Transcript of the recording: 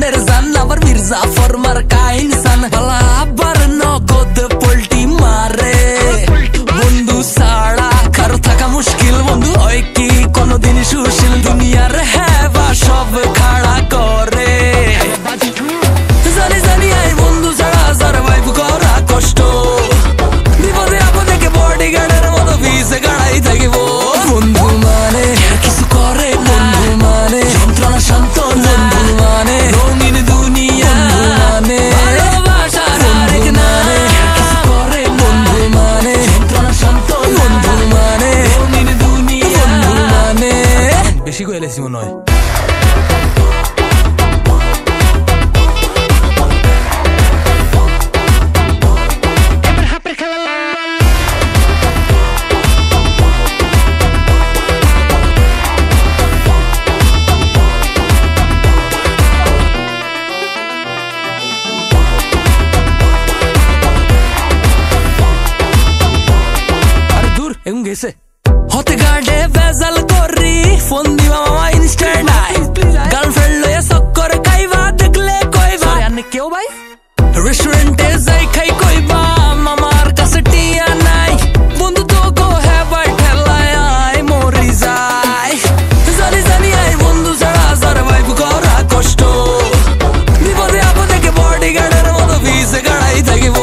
মনের জান আবার মির্জা ফরমার কাইনসান বালা আবার নগদ পোল্টি মারে বন্ধু ছাড়া কারো থাকা মুশকিল বন্ধু হয় কি কোনদিন সুশীল দুনিয়ার হেবা সব খাড়া করে জানি জানি আই বন্ধু ছাড়া সারভাইভ করা কষ্ট বিপদে আপদে কে বডিগার্ডের মতো ভিসে গাড়াই থাকিব বন্ধু মানে কিছু করে বন্ধু মানে যন্ত্রণা শান্ত বন্ধু মানে রঙিন দুনিয়া মানে ভালোবাসার আরেক নামে কিছু করে বন্ধু মানে যন্ত্রণা শান্ত বন্ধু মানে রঙিন দুনিয়া বন্ধু মানে বেশি কইলেছি মনে হয় হতে গার্ডে ভেজাল করি ফোন দিবা মামা ইনস্ট্যান্ট আই গার্লফ্রেন্ড লয়ে চক্কর খাইবা দেখলে কইবা আনে কেউ ভাই রেস্টুরেন্টে যাই খাই কইবা মামার কাছে টিয়া নাই বন্ধু তো গো হেবাই ঠেলায় আই মরি যাই জানি জানি আই বন্ধু ছাড়া সারভাইভ করা কষ্ট বিপদে আপদে কে বডিগার্ডের মতো ভিসে গাড়াই থাকিব